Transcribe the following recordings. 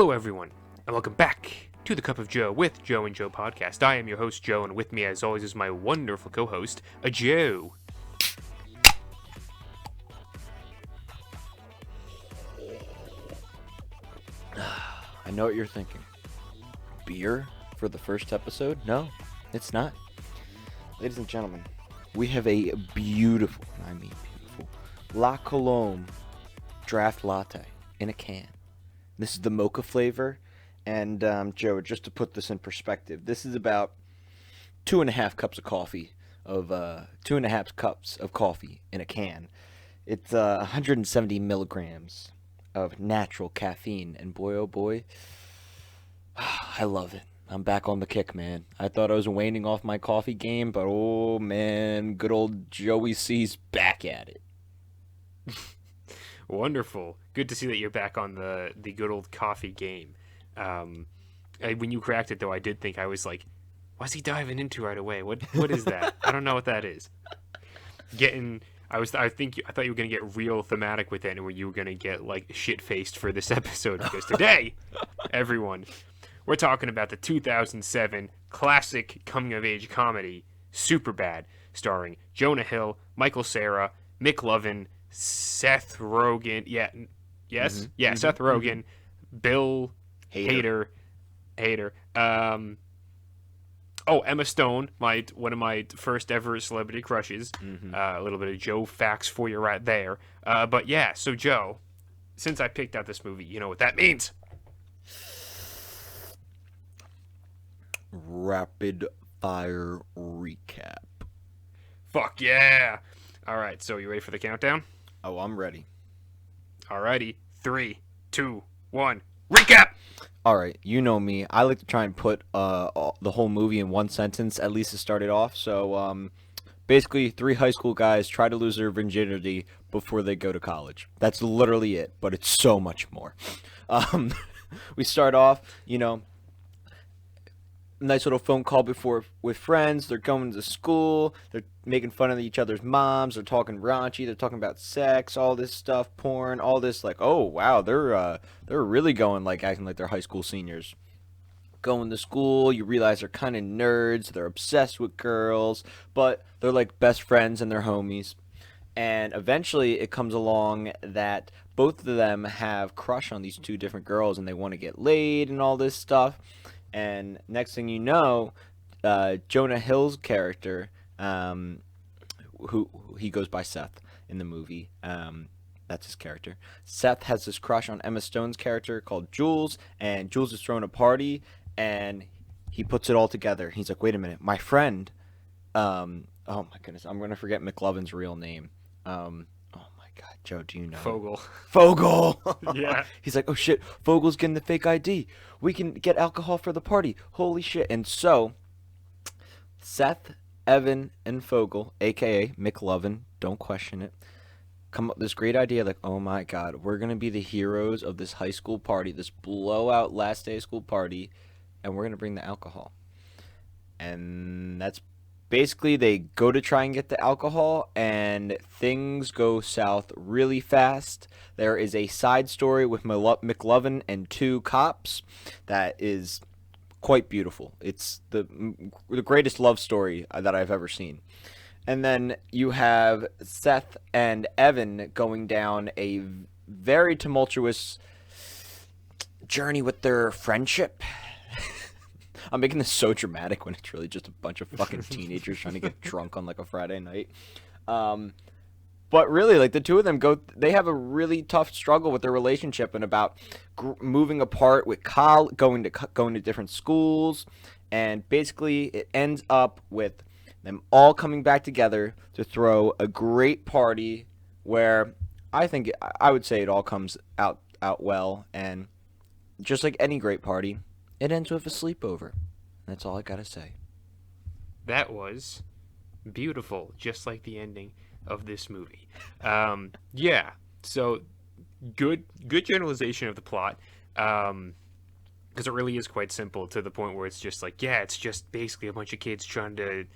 Hello, everyone, and welcome back to the Cup of Joe with Joe and Joe podcast. I am your host, Joe, and with me, as always, is my wonderful co-host, Joe. I know what you're thinking. Beer for the first episode? No, it's not. Ladies and gentlemen, we have a beautiful, La Colombe draft latte in a can. This is the mocha flavor, and Joe, just to put this in perspective, this is about 2.5 cups of coffee, 2.5 cups of coffee in a can. It's 170 milligrams of natural caffeine, and boy, oh boy, I love it. I'm back on the kick, man. I thought I was waning off my coffee game, but oh man, good old Joey C's back at it. Wonderful. Good to see that you're back on the good old coffee game. When you cracked it, though, I did think, I was like, what's he diving into right away? What is that? I don't know what that is. I thought you were gonna get real thematic with it, and you were gonna get like shit faced for this episode, because today, everyone, we're talking about the 2007 classic coming of age comedy Superbad, starring Jonah Hill, Michael Cera, McLovin, Seth Rogen, Seth Rogen, Bill Hader. Emma Stone, one of my first ever celebrity crushes. A little bit of Joe facts for you right there. But yeah, so Joe, since I picked out this movie, you know what that means. Rapid fire recap. Fuck yeah! All right, so you ready for the countdown? Oh, I'm ready. Alrighty, 3, 2, 1, recap! Alright, you know me. I like to try and put the whole movie in one sentence, at least to start it off. So, basically, 3 high school guys try to lose their virginity before they go to college. That's literally it, but it's so much more. We start off, nice little phone call before with friends. They're going to school. They're making fun of each other's moms. They're talking raunchy. They're talking about sex, all this stuff, porn, all this. Like, oh wow, they're really going like acting like they're high school seniors. Going to school, you realize they're kind of nerds. They're obsessed with girls, but they're like best friends and they're homies. And eventually, it comes along that both of them have crush on these 2 different girls, and they want to get laid and all this stuff. And next thing you know, Jonah Hill's character, who he goes by Seth in the movie, that's his character. Seth has this crush on Emma Stone's character called Jules, and Jules is throwing a party, and he puts it all together. He's like, wait a minute, my friend, oh my goodness, I'm going to forget McLovin's real name. God, Joe, do you know? Fogel. Yeah. He's like, oh shit, Fogel's getting the fake ID. We can get alcohol for the party. Holy shit. And so, Seth, Evan, and Fogel, a.k.a. McLovin, don't question it, come up with this great idea like, oh my God, we're going to be the heroes of this high school party, this blowout last day of school party, and we're going to bring the alcohol. And that's basically, they go to try and get the alcohol, and things go south really fast. There is a side story with McLovin and 2 cops that is quite beautiful. It's the greatest love story that I've ever seen. And then you have Seth and Evan going down a very tumultuous journey with their friendship. I'm making this so dramatic when it's really just a bunch of fucking teenagers trying to get drunk on like a Friday night. But really, like the 2 of them they have a really tough struggle with their relationship and about moving apart with going to different schools, and basically it ends up with them all coming back together to throw a great party where I would say it all comes out well, and just like any great party, it ends with a sleepover. That's all I gotta say. That was beautiful, just like the ending of this movie. Yeah, so good generalization of the plot, because it really is quite simple, to the point where it's just like, yeah, it's just basically a bunch of kids trying to,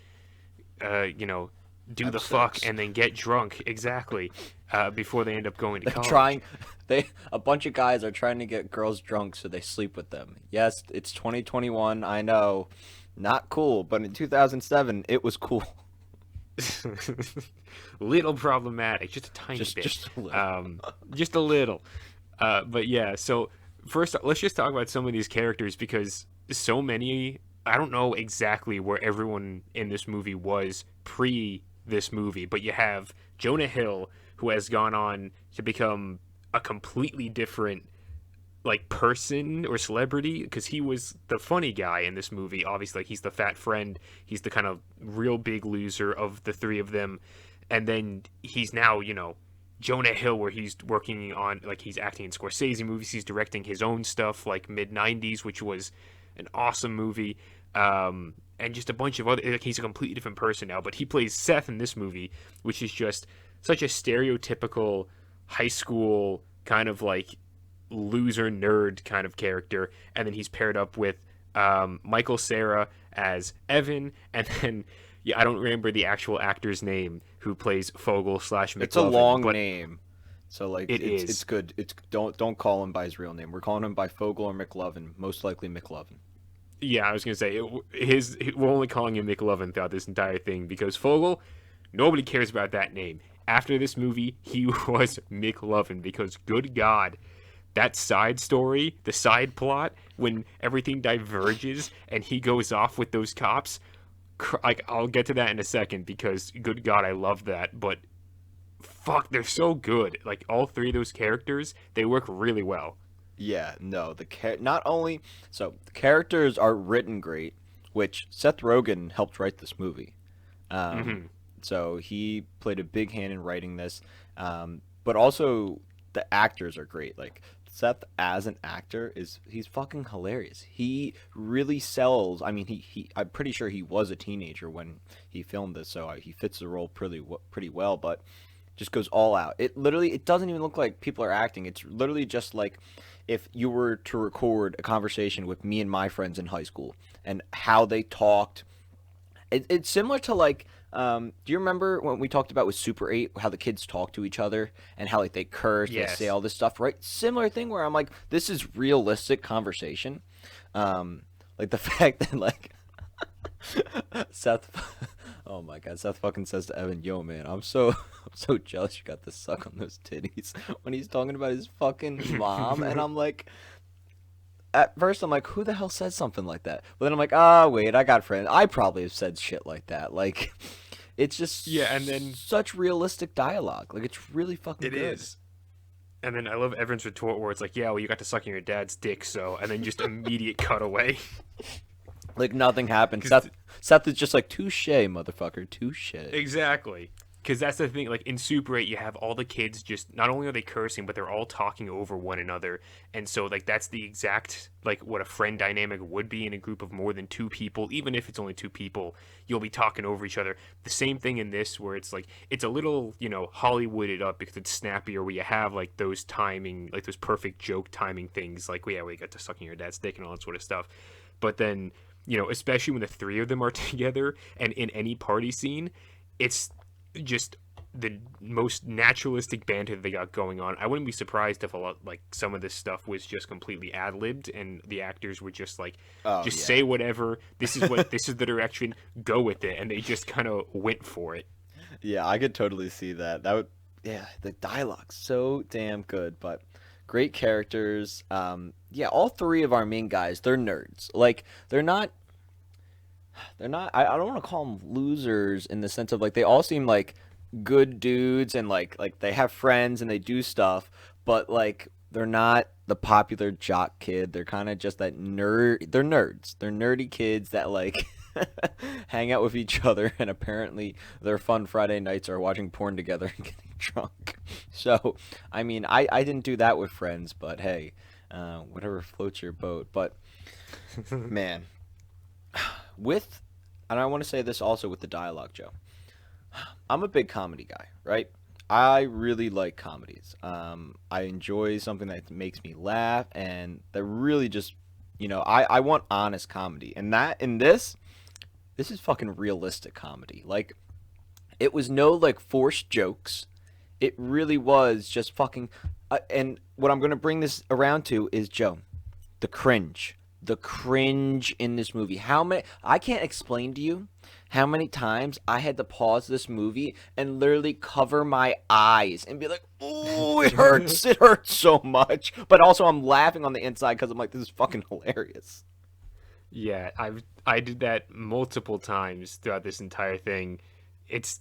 do the fuck F6. and then get drunk exactly before they end up going to They're college. trying. A bunch of guys are trying to get girls drunk so they sleep with them. Yes, it's 2021. I know, not cool, but in 2007 it was cool. Little problematic, just a tiny bit. Just a little. Just a little. But yeah, so first let's just talk about some of these characters because so many. I don't know exactly where everyone in this movie was pre this movie, but you have Jonah Hill, who has gone on to become a completely different like person or celebrity because he was the funny guy in this movie. Obviously, like, he's the fat friend. He's the kind of real big loser of the three of them, and then he's now Jonah Hill, where he's working on like he's acting in Scorsese movies. He's directing his own stuff like mid '90s, which was an awesome movie. And just a bunch of other. Like, he's a completely different person now, but he plays Seth in this movie, which is just such a stereotypical high school kind of like loser nerd kind of character. And then he's paired up with Michael Cera as Evan, and then I don't remember the actual actor's name who plays Fogel / McLovin. It's a long name, so like it's it's good. It's don't call him by his real name. We're calling him by Fogel or McLovin. Most likely McLovin. Yeah, I was gonna say we're only calling him McLovin throughout this entire thing because Fogel, nobody cares about that name. After this movie, he was McLovin because good God, that side story, the side plot, when everything diverges and he goes off with those cops, like I'll get to that in a second because good God, I love that. But fuck, they're so good. Like all three of those characters, they work really well. Yeah, no, not only so the characters are written great, which Seth Rogen helped write this movie. So he played a big hand in writing this, but also the actors are great. Like Seth as an actor he's fucking hilarious. He really sells. I mean, he I'm pretty sure he was a teenager when he filmed this, so he fits the role pretty well. But just goes all out. It doesn't even look like people are acting. It's literally just like if you were to record a conversation with me and my friends in high school and how they talked. It's similar to like, do you remember when we talked about with Super 8, how the kids talk to each other and how like they curse, Yes. they say all this stuff, right? Similar thing where I'm like, this is realistic conversation. Like the fact that like Seth, oh my God, Seth fucking says to Evan, "Yo, man, I'm so jealous you got to suck on those titties," when he's talking about his fucking mom, and I'm like, at first I'm like, who the hell says something like that? But then I'm like, wait, I got friends. I probably have said shit like that. Like, it's just and then such realistic dialogue. Like, it's really fucking good. It is. And then I love Evan's retort where it's like, yeah, well, you got to suck on your dad's dick, so, and then just immediate cutaway. Like nothing happened. Seth is just like, touche, motherfucker, touche. Exactly. Because that's the thing, like in Super 8, you have all the kids just, not only are they cursing, but they're all talking over one another. And so, like, that's the exact, like, what a friend dynamic would be in a group of more than two people. Even if it's only two people, you'll be talking over each other. The same thing in this, where it's like, it's a little, Hollywooded up because it's snappier, where you have, like, those timing, like, those perfect joke timing things, like, well, yeah, we got to sucking your dad's dick and all that sort of stuff. But then, especially when the three of them are together and in any party scene, it's just the most naturalistic banter they got going on. I wouldn't be surprised if some of this stuff was just completely ad-libbed and the actors were just like, say whatever. This is this is the direction. Go with it, and they just kind of went for it. Yeah, I could totally see that. The dialogue's so damn good, but great characters. All three of our main guys, they're nerds. Like they're not. I don't want to call them losers in the sense of like they all seem like good dudes and like they have friends and they do stuff, but like they're not the popular jock kid. They're kind of just that nerd. They're nerds. They're nerdy kids that like hang out with each other, and apparently their fun Friday nights are watching porn together and getting drunk. So I mean, I didn't do that with friends, but hey, whatever floats your boat. But man. And I want to say this also with the dialogue, Joe. I'm a big comedy guy, right? I really like comedies. I enjoy something that makes me laugh and that really just, I want honest comedy. And this is fucking realistic comedy. Like, It was no like forced jokes. It really was just fucking. And what I'm gonna bring this around to is Joe, the cringe, the cringe in this movie. How many? I can't explain to you how many times I had to pause this movie and literally cover my eyes and be like, "Ooh, it hurts! It hurts so much." But also, I'm laughing on the inside because I'm like, "This is fucking hilarious." Yeah, I did that multiple times throughout this entire thing. It's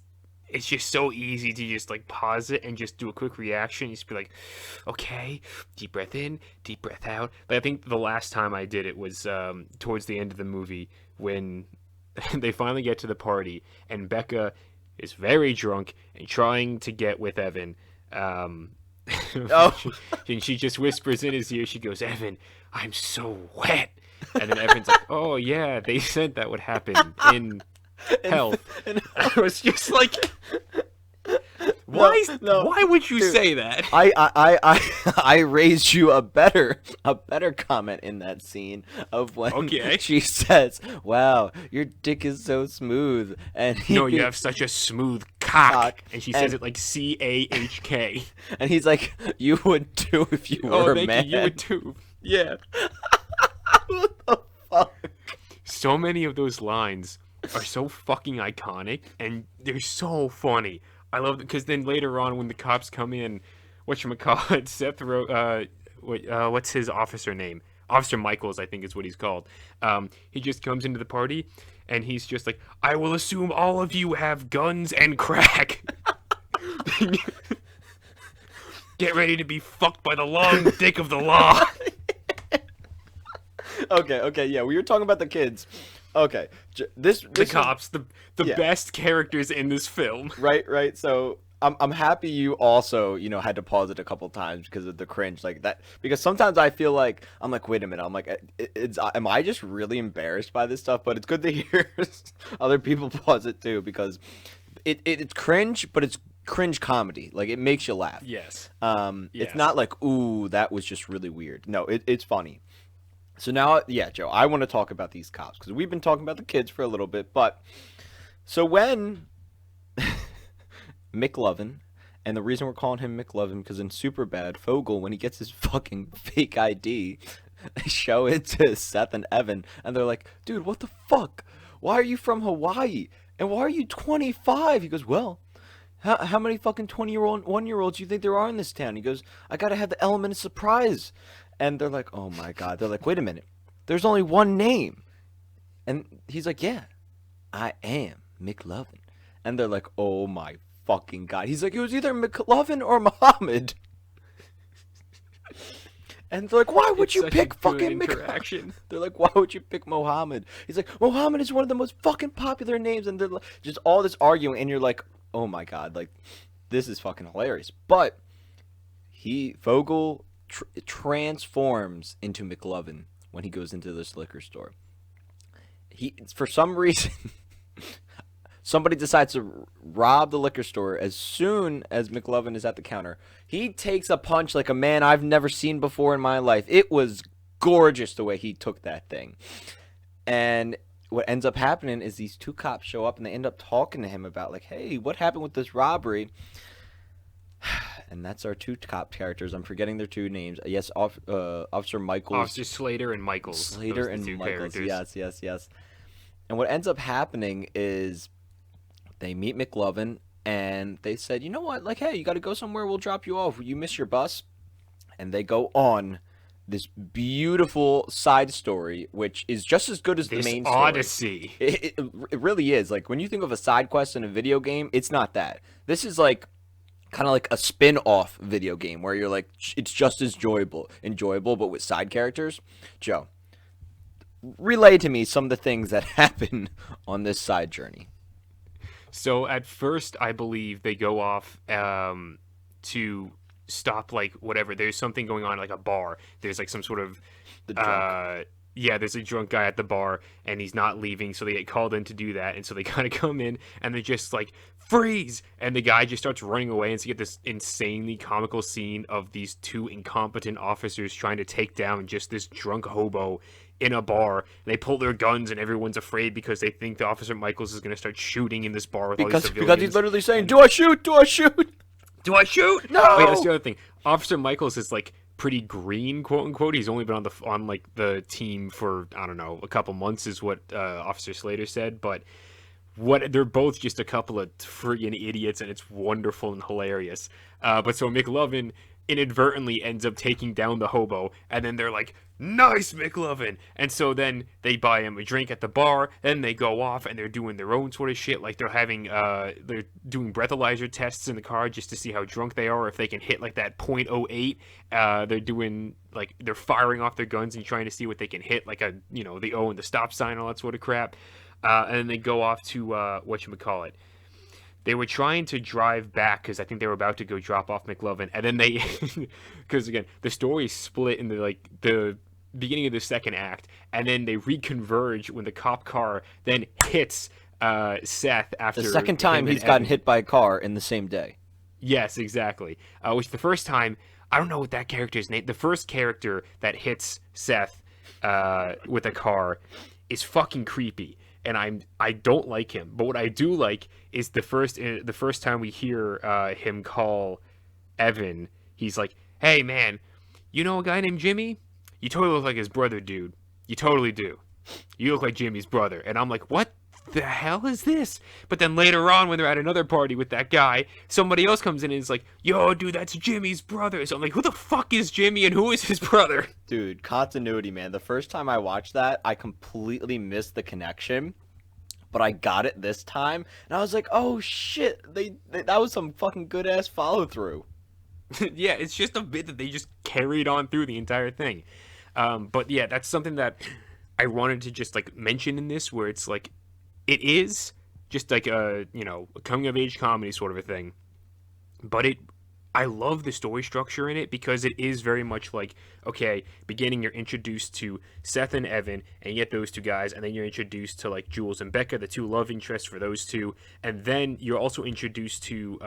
it's just so easy to just like pause it and just do a quick reaction. You just be like, okay, deep breath in, deep breath out. But I think the last time I did it was towards the end of the movie when they finally get to the party and Becca is very drunk and trying to get with Evan. Oh, And she just whispers in his ear. She goes, "Evan, I'm so wet." And then Evan's like, "Oh yeah, they said that would happen in health." and I was just like, why? no, why would you dude, say that? I raised you a better comment in that scene of when Okay. she says, "Wow, your dick is so smooth," and No, you have such a smooth cock. Cock. And she says And- it like CAHK. and he's like, "You would too if you Oh, were a thank man." you. You would too. Yeah. What the fuck? So many of those lines are so fucking iconic, and they're so funny. I love it because then later on, when the cops come in, whatchamacallit, what's his officer name? Officer Michaels, I think is what he's called. He just comes into the party, and he's just like, "I will assume all of you have guns and crack. Get ready to be fucked by the long dick of the law." Okay, yeah. We were talking about the kids. Okay, The cops, the yeah. best characters in this film. Right. So I'm happy you also had to pause it a couple times because of the cringe like that. Because sometimes I feel like I'm like, wait a minute. I'm like, am I just really embarrassed by this stuff? But it's good to hear other people pause it too because it's cringe, but it's cringe comedy. Like it makes you laugh. Yes. It's Yes. not like, ooh, that was just really weird. No, it's funny. So now, yeah, Joe, I want to talk about these cops because we've been talking about the kids for a little bit. But so when McLovin, and the reason we're calling him McLovin because in Superbad, Fogel, when he gets his fucking fake ID, they show it to Seth and Evan, and they're like, "Dude, what the fuck? Why are you from Hawaii? And why are you 25?" He goes, "Well, how many fucking 20-year-old, 1-year-olds do you think there are in this town?" He goes, "I gotta have the element of surprise." And they're like, "Oh my god." They're like, "Wait a minute. There's only one name." And he's like, "Yeah, I am McLovin." And they're like, "Oh my fucking god." He's like, "It was either McLovin or Muhammad." And they're like, "Why would It's you such a pick good fucking interaction. They're like, "Why would you pick Mohammed?" He's like, "Mohammed is one of the most fucking popular names." And they're like, just all this arguing, and you're like, "Oh my god, like this is fucking hilarious." But Fogel transforms into McLovin when he goes into this liquor store. For some reason, somebody decides to rob the liquor store as soon as McLovin is at the counter. He takes a punch like a man I've never seen before in my life. It was gorgeous the way he took that thing. And what ends up happening is these two cops show up and they end up talking to him about like, "Hey, what happened with this robbery?" And that's our two cop characters. I'm forgetting their two names. Yes, Officer Michaels. Officer Slater and Michaels. Slater Those are the and two Michaels. characters. Yes. And what ends up happening is they meet McLovin and they said, "You know what? Like, hey, you got to go somewhere. We'll drop you off. You miss your bus." And they go on this beautiful side story, which is just as good as the This main story. odyssey. It really is. Like when you think of a side quest in a video game, it's not that. This is like kind of like a spin-off video game where you're like it's just as enjoyable but with side characters. Joe, relay to me some of the things that happen on this side journey. So at first, I believe they go off to stop like whatever. There's something going on like a bar. There's like some sort of The drunk. yeah, there's a drunk guy at the bar and he's not leaving, so they get called in to do that, and so they kind of come in and they just like freeze, and the guy just starts running away, and so you get this insanely comical scene of these two incompetent officers trying to take down just this drunk hobo in a bar. And they pull their guns and everyone's afraid because they think the Officer Michaels is going to start shooting in this bar with all these civilians. Because he's literally saying, "Do I shoot? Do I shoot? Do I shoot? No!" Wait, that's the other thing. Officer Michaels is like pretty green, quote unquote. He's only been on like the team for, I don't know, a couple months is what Officer Slater said, but they're both just a couple of friggin' idiots, and it's wonderful and hilarious. But so McLovin inadvertently ends up taking down the hobo, and then they're like, "Nice, McLovin!" And so then they buy him a drink at the bar, then they go off and they're doing their own sort of shit, like they're doing breathalyzer tests in the car just to see how drunk they are, if they can hit like that .08. They're doing like, they're firing off their guns and trying to see what they can hit, like the O and the stop sign, all that sort of crap. And then they go off to whatchamacallit. They were trying to drive back because I think they were about to go drop off McLovin, and then they, because again the story is split in the beginning of the second act, and then they reconverge when the cop car then hits Seth after the second time he's gotten hit by a car in the same day. Yes, exactly. Which the first time, I don't know what that character's name. The first character that hits Seth with a car is fucking creepy, and I don't like him. But what I do like is the first time we hear him call Evan. He's like, "Hey man, you know a guy named Jimmy? You totally look like his brother, dude. You totally do. You look like Jimmy's brother." And I'm like, "What the hell is this?" But then later on, when they're at another party with that guy, somebody else comes in and is like, "Yo, dude, that's Jimmy's brother." So I'm like, who the fuck is Jimmy and who is his brother? Dude, continuity, man. The first time I watched that, I completely missed the connection. But I got it this time, and I was like, "Oh shit! That was some fucking good ass follow through." Yeah, it's just a bit that they just carried on through the entire thing. But yeah, that's something that I wanted to just like mention in this, where it's like, it is just like a coming of age comedy sort of a thing, but I love the story structure in it because it is very much like, okay, beginning you're introduced to Seth and Evan, and you get those two guys, and then you're introduced to like Jules and Becca, the two love interests for those two, and then you're also introduced to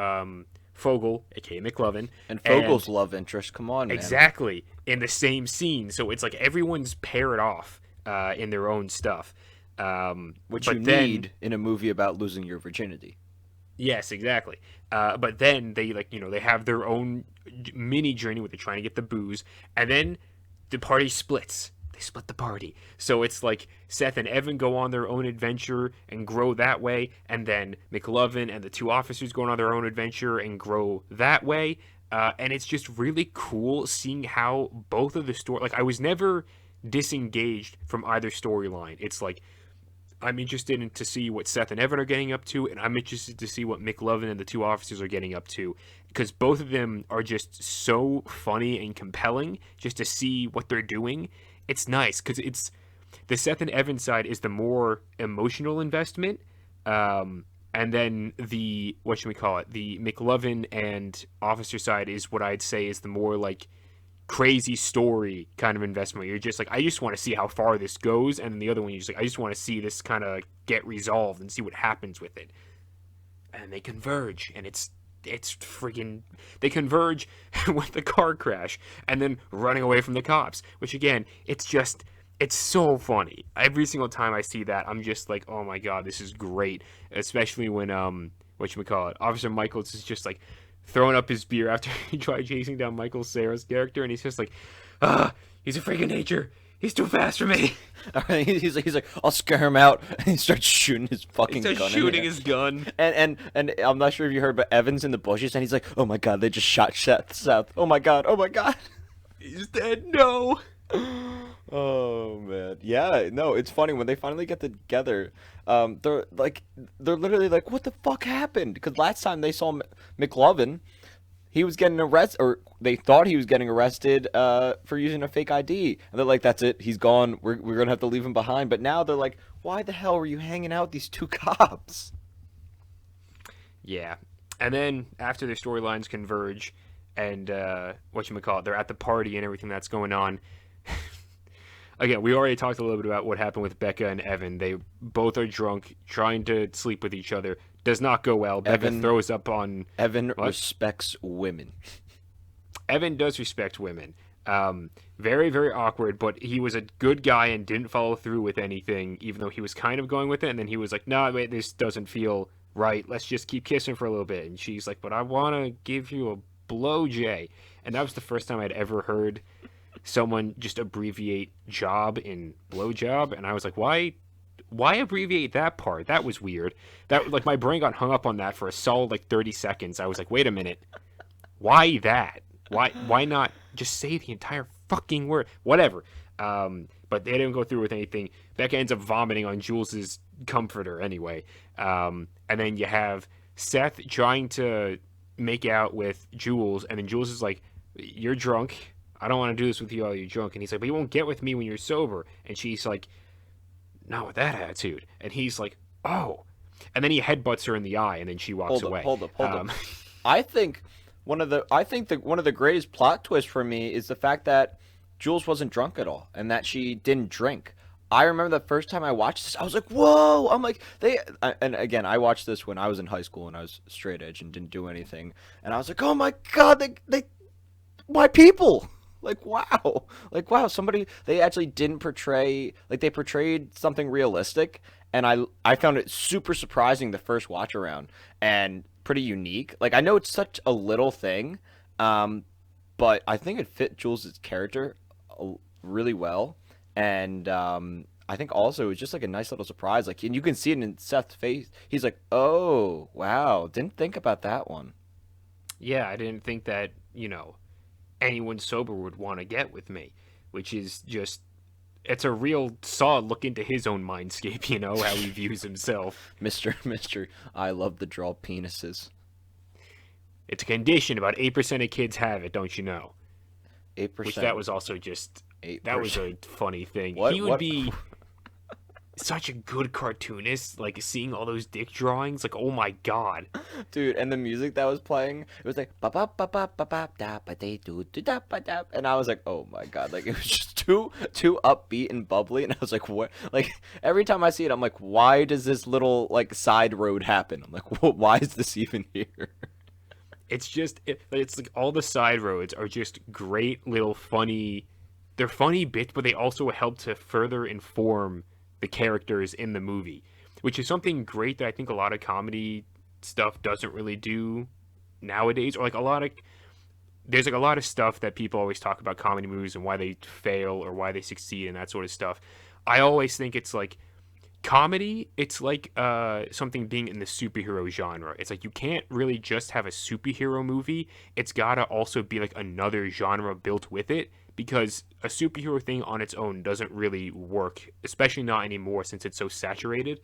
Fogel, aka McLovin. And Fogel's love interest, come on, man. Exactly, in the same scene. So it's like everyone's paired off in their own stuff. Which you need in a movie about losing your virginity. Yes, exactly. But then they they have their own mini journey where they're trying to get the booze, and then the party splits. They split the party. So it's like Seth and Evan go on their own adventure and grow that way, and then McLovin and the two officers go on their own adventure and grow that way. And it's just really cool seeing how both of the story. Like, I was never disengaged from either storyline. It's like, I'm interested to see what Seth and Evan are getting up to, and I'm interested to see what McLovin and the two officers are getting up to, because both of them are just so funny and compelling just to see what they're doing. It's nice, because it's the Seth and Evan side is the more emotional investment, and then the, the McLovin and officer side is what I'd say is the more like crazy story kind of investment. You're just like, I just want to see how far this goes, and then the other one, you're just like, I just want to see this kind of get resolved and see what happens with it. And they converge, and it's friggin', they converge with the car crash and then running away from the cops, which again, it's so funny. Every single time I see that, I'm just like, oh my god, this is great. Especially when Officer Michaels is just like throwing up his beer after he tried chasing down Michael Cera's character, and he's just like, he's a freak of nature. He's too fast for me. He's like, I'll scare him out, and he starts shooting his fucking gun. He starts shooting his gun. And I'm not sure if you heard, but Evan's in the bushes, and he's like, oh my god, they just shot Seth. Oh my god. He's dead. No. Oh man, yeah, no, it's funny when they finally get together. They're literally like, what the fuck happened? Because last time they saw McLovin, he was getting arrested, or they thought he was getting arrested for using a fake ID, and they're like, that's it, he's gone. We're gonna have to leave him behind. But now they're like, why the hell were you hanging out with these two cops? Yeah, and then after their storylines converge, and they're at the party and everything that's going on. again, we already talked a little bit about what happened with Becca and Evan. They both are drunk, trying to sleep with each other. Does not go well. Becca throws up on... Evan What? respects women. Evan does respect women. Very, very awkward, but he was a good guy and didn't follow through with anything, even though he was kind of going with it. And then he was like, "No, wait, this doesn't feel right. Let's just keep kissing for a little bit." And she's like, "But I want to give you a blow, Jay." And that was the first time I'd ever heard someone just abbreviate job in blowjob. And I was like, why abbreviate that part? That was weird. That, like, my brain got hung up on that for a solid, like, 30 seconds. I was like, wait a minute. Why that? Why not just say the entire fucking word? Whatever. But they didn't go through with anything. Becca ends up vomiting on Jules's comforter anyway. And then you have Seth trying to make out with Jules, and then Jules is like, "You're drunk. I don't want to do this with you while you're drunk." And he's like, "But you won't get with me when you're sober." And she's like, "Not with that attitude." And he's like, "Oh." And then he headbutts her in the eye, and then she walks away. Hold up. I think one of the greatest plot twists for me is the fact that Jules wasn't drunk at all and that she didn't drink. I remember the first time I watched this, I was like, "Whoa!" I'm like, and again, I watched this when I was in high school and I was straight edge and didn't do anything, and I was like, "Oh my god, my people!" Like wow, somebody, they actually didn't portray, like, they portrayed something realistic, and I found it super surprising the first watch around and pretty unique. Like, I know it's such a little thing, but I think it fit Jules' character really well. And I think also it was just like a nice little surprise. Like, and you can see it in Seth's face. He's like, "Oh, wow, didn't think about that one." Yeah, I didn't think that, anyone sober would want to get with me, which is just, it's a real solid look into his own mindscape, how he views himself. Mister, I love the draw penises. It's a condition. About 8% of kids have it, don't you know? 8%. Which that was also just, 8%. that was a funny thing. What? He would be such a good cartoonist, like, seeing all those dick drawings, like, oh my god. Dude, and the music that was playing, it was like ba ba ba ba ba ba da ba dee doo doo da ba da, and I was like, oh my god, like, it was just too upbeat and bubbly, and I was like, what? Like, every time I see it, I'm like, why does this little, like, side road happen? I'm like, why is this even here? It's just, it's like all the side roads are just great little funny, they're funny bits, but they also help to further inform the characters in the movie, which is something great that I think a lot of comedy stuff doesn't really do nowadays. Or like there's like a lot of stuff that people always talk about comedy movies and why they fail or why they succeed and that sort of stuff. I always think it's like comedy, it's like something being in the superhero genre. It's like you can't really just have a superhero movie. It's gotta also be like another genre built with it, because a superhero thing on its own doesn't really work, especially not anymore since it's so saturated.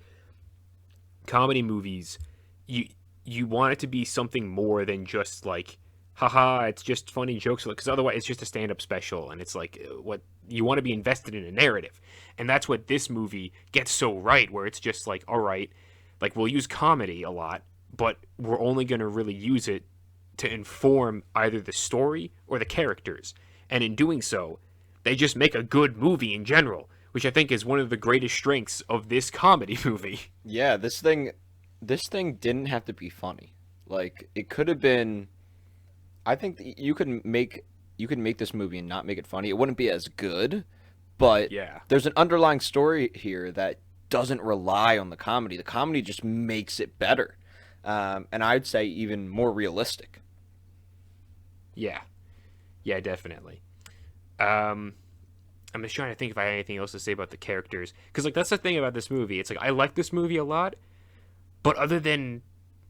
Comedy movies, you want it to be something more than just like, haha, it's just funny jokes, because otherwise it's just a stand-up special, and it's like, what you want to be invested in a narrative. And that's what this movie gets so right, where it's just like, all right, like, we'll use comedy a lot, but we're only going to really use it to inform either the story or the characters. And in doing so, they just make a good movie in general, which I think is one of the greatest strengths of this comedy movie. Yeah, this thing didn't have to be funny. Like, it could have been. I think that you could make this movie and not make it funny. It wouldn't be as good, but Yeah. there's an underlying story here that doesn't rely on the comedy. The comedy just makes it better, and I'd say even more realistic. Yeah. Yeah, definitely. I'm just trying to think if I had anything else to say about the characters, because like that's the thing about this movie. It's like I like this movie a lot, but other than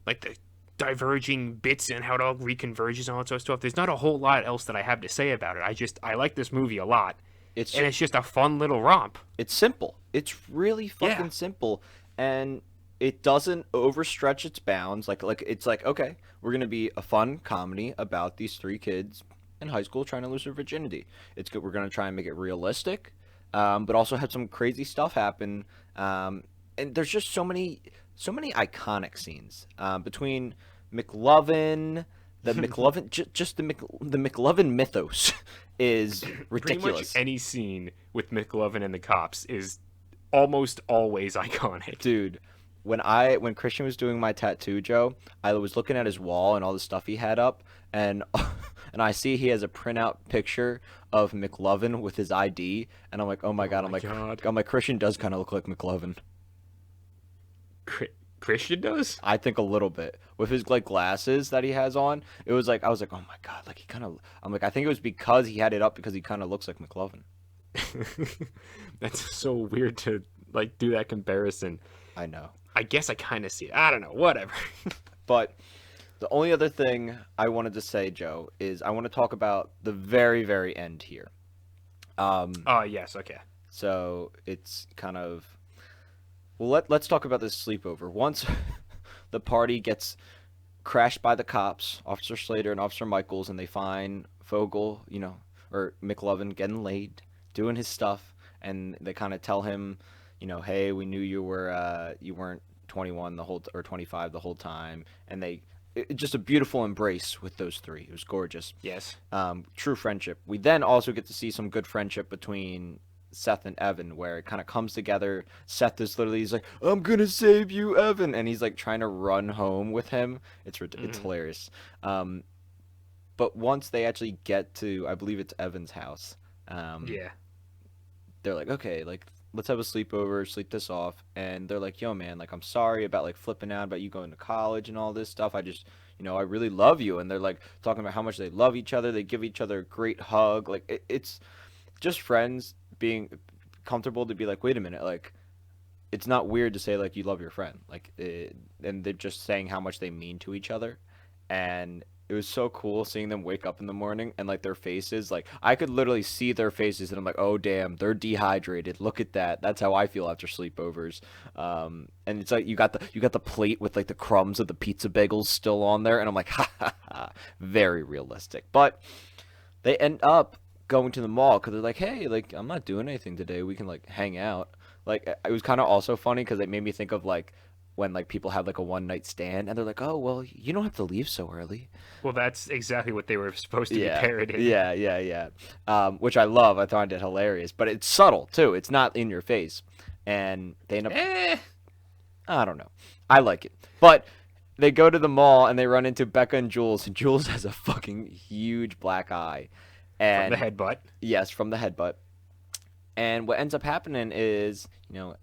like the diverging bits and how it all reconverges and all that sort of stuff, there's not a whole lot else that I have to say about it. I like this movie a lot, and it's just a fun little romp. It's simple. It's really fucking simple, and it doesn't overstretch its bounds. Like it's like, okay, we're gonna be a fun comedy about these three kids in high school trying to lose their virginity. It's good. We're gonna try and make it realistic, but also have some crazy stuff happen. And there's just so many iconic scenes between McLovin, the McLovin, just the McLovin mythos, is Pretty much ridiculous. any scene with McLovin and the cops is almost always iconic. Dude, when Christian was doing my tattoo, Joe, I was looking at his wall and all the stuff he had up, and and I see he has a printout picture of McLovin with his ID, and I'm like, oh my god, my God. I'm like Christian does kind of look like McLovin. Christian does? I think a little bit with his like glasses that he has on. It was like I was like, oh my god, like he kind of. I'm like, I think it was because he had it up because he kind of looks like McLovin. That's so weird to like do that comparison. I know. I guess I kind of see it. I don't know. Whatever. But the only other thing I wanted to say, Joe, is I want to talk about the very, very end here. Oh, yes. Okay. So it's kind of well. Let's talk about this sleepover. Once the party gets crashed by the cops, Officer Slater and Officer Michaels, and they find Fogel, or McLovin getting laid, doing his stuff, and they kind of tell him, hey, we knew you weren't 21 or 25 the whole time, and just a beautiful embrace with those three. It was gorgeous. Yes. True friendship. We then also get to see some good friendship between Seth and Evan, where it kind of comes together. Seth is literally, he's like, I'm gonna save you, Evan, and he's like trying to run home with him. It's hilarious. But once they actually get to, I believe it's Evan's house, Yeah. they're like, okay, like let's have a sleepover, sleep this off. And they're like, yo man, like I'm sorry about like flipping out about you going to college and all this stuff. I just, I really love you. And they're like talking about how much they love each other. They give each other a great hug. Like it's just friends being comfortable to be like, wait a minute, like it's not weird to say like you love your friend, and they're just saying how much they mean to each other. And it was so cool seeing them wake up in the morning and like their faces, like I could literally see their faces and I'm like, oh damn, they're dehydrated, look at that. That's how I feel after sleepovers. And it's like you got the plate with like the crumbs of the pizza bagels still on there, and I'm like, ha ha ha, very realistic. But they end up going to the mall because they're like, hey, like I'm not doing anything today, we can like hang out. Like it was kind of also funny because it made me think of like when like people have like a one night stand and they're like, oh well, you don't have to leave so early. Well, that's exactly what they were supposed to be parroting. Yeah. Which I love. I find it hilarious, but it's subtle too. It's not in your face, and they end up. I don't know. I like it, but they go to the mall and they run into Becca and Jules, and Jules has a fucking huge black eye, and From the headbutt. Yes, from the headbutt. And what ends up happening is,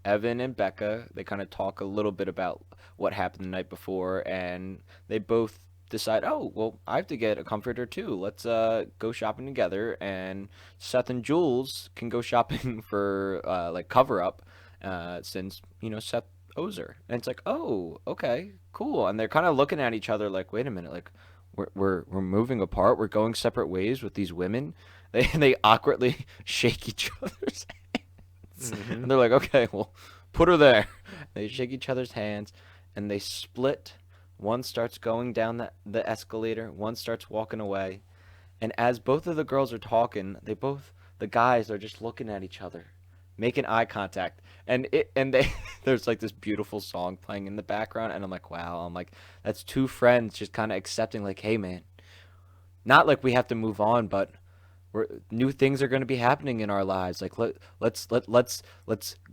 Evan and Becca, they kind of talk a little bit about what happened the night before, and they both decide, oh, well, I have to get a comforter too. Let's go shopping together, and Seth and Jules can go shopping for like cover up, since Seth owes her. And it's like, oh, okay, cool. And they're kind of looking at each other like, wait a minute, like we're moving apart. We're going separate ways with these women. They awkwardly shake each other's hands, and they're like, okay, well, put her there. They shake each other's hands, and they split. One starts going down the escalator. One starts walking away. And as both of the girls are talking, the guys are just looking at each other, making eye contact. And there's like this beautiful song playing in the background. And I'm like, wow, that's two friends just kind of accepting like, hey man, not like we have to move on, but new things are going to be happening in our lives. Like let's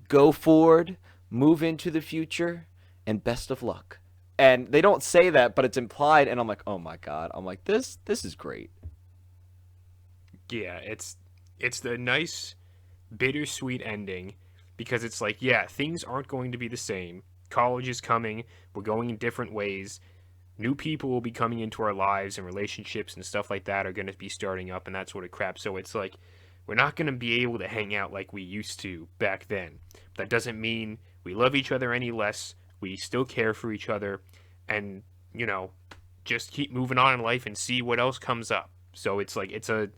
go forward, move into the future, and best of luck. And they don't say that, but it's implied, and I'm like, oh my god. I'm like, this is great. Yeah, it's the nice bittersweet ending, because it's like, yeah, things aren't going to be the same. College is coming. We're going in different ways. New people will be coming into our lives, and relationships and stuff like that are going to be starting up and that sort of crap. So it's like, we're not going to be able to hang out like we used to back then. That doesn't mean we love each other any less. We still care for each other, and, just keep moving on in life and see what else comes up. So it's like, because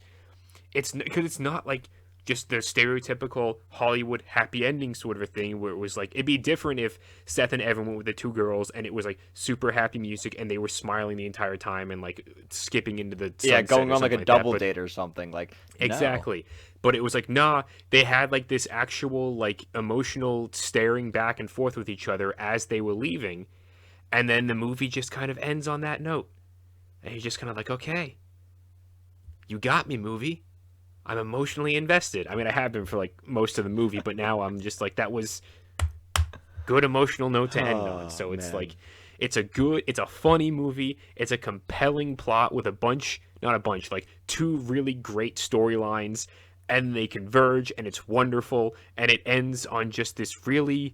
it's not like just the stereotypical Hollywood happy ending sort of a thing where it was like, it'd be different if Seth and Evan went with the two girls and it was like super happy music and they were smiling the entire time and like skipping into the sunset, going on like a double date or something, like exactly. But it was like, nah, they had like this actual like emotional staring back and forth with each other as they were leaving, and then the movie just kind of ends on that note, and you're just kind of like, okay, you got me, movie. I'm emotionally invested. I mean, I have been for like most of the movie, but now I'm just like, that was good emotional note to end on. So it's man. like, it's a funny movie. It's a compelling plot with like two really great storylines, and they converge, and it's wonderful, and it ends on just this really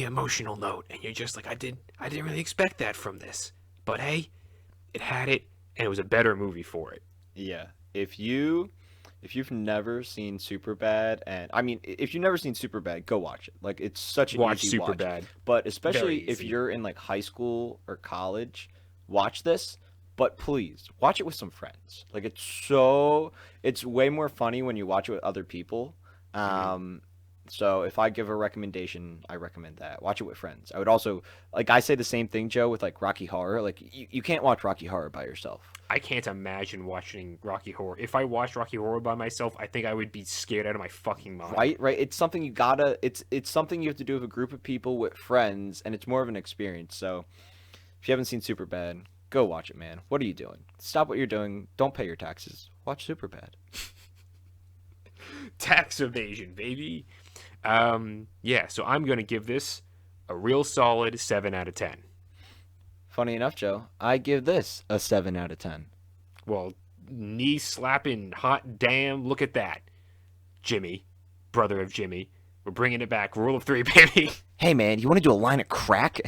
emotional note, and you're just like, I didn't really expect that from this, but hey, it had it, and it was a better movie for it. Yeah. If you've never seen Superbad, and I mean, if you've never seen Superbad, go watch it. Like, it's such an Watch easy watch. Superbad. But especially Very if easy. you're in like high school or college, watch this. But please watch it with some friends. Like, it's way more funny when you watch it with other people. Mhm. So if I give a recommendation, I recommend that. Watch it with friends. I would also, like, I say the same thing, Joe, with like Rocky Horror. Like, you can't watch Rocky Horror by yourself. I can't imagine watching Rocky Horror. If I watched Rocky Horror by myself, I think I would be scared out of my fucking mind. Right. It's something you gotta. It's something you have to do with a group of people with friends, and it's more of an experience. So if you haven't seen Superbad, go watch it, man. What are you doing? Stop what you're doing. Don't pay your taxes. Watch Superbad. Tax evasion, baby. Yeah, so I'm going to give this a real solid 7 out of 10. Funny enough, Joe, I give this a 7 out of 10. Well, knee slapping, hot damn, look at that. Jimmy, brother of Jimmy. We're bringing it back. Rule of 3, baby. Hey, man, you want to do a line of crack?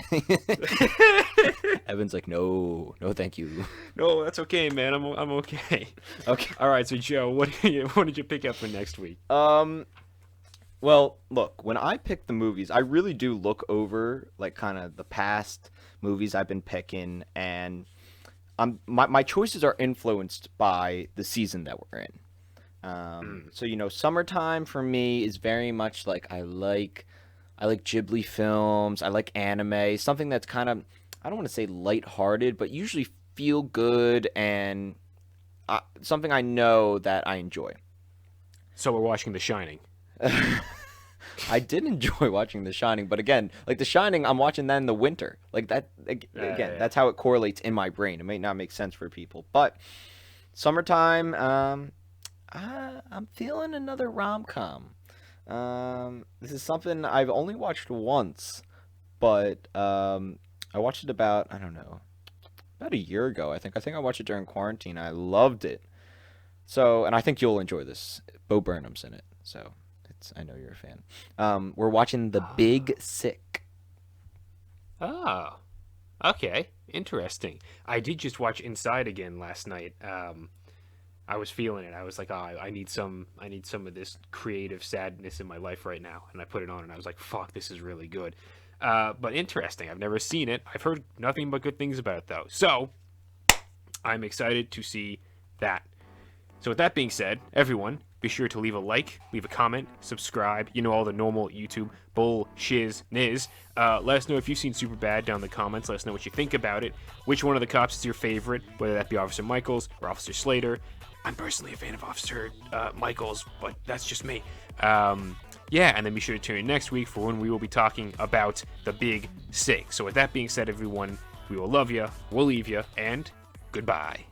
Evan's like, no, thank you. No, that's okay, man. I'm okay. Okay. All right, so Joe, what did you pick up for next week? Well, look, when I pick the movies, I really do look over like kind of the past movies I've been picking, and my choices are influenced by the season that we're in. So summertime for me is very much like I like Ghibli films, I like anime, something that's kind of, I don't want to say lighthearted, but usually feel good and something I know that I enjoy. So we're watching The Shining. I did enjoy watching The Shining, but again, like The Shining, I'm watching that in the winter. Like that again, Yeah. that's how it correlates in my brain. It may not make sense for people, but summertime, I'm feeling another rom-com. This is something I've only watched once, but I watched it about, I don't know, about a year ago. I think I watched it during quarantine. I loved it. So, and I think you'll enjoy this. Bo Burnham's in it, so I know you're a fan. We're watching The Big Sick. Oh, okay, interesting. I did just watch Inside again last night. I was feeling it. I was like, oh, I need some of this creative sadness in my life right now, and I put it on, and I was like, fuck, this is really good. But interesting. I've never seen it. I've heard nothing but good things about it though, so I'm excited to see that. So with that being said, everyone, be sure to leave a like, leave a comment, subscribe. You know, all the normal YouTube bull, shiz, niz. Let us know if you've seen Superbad down in the comments. Let us know what you think about it. Which one of the cops is your favorite, whether that be Officer Michaels or Officer Slater. I'm personally a fan of Officer Michaels, but that's just me. Yeah, and then be sure to tune in next week for when we will be talking about The Big Sick. So with that being said, everyone, we will love you, we'll leave you, and goodbye.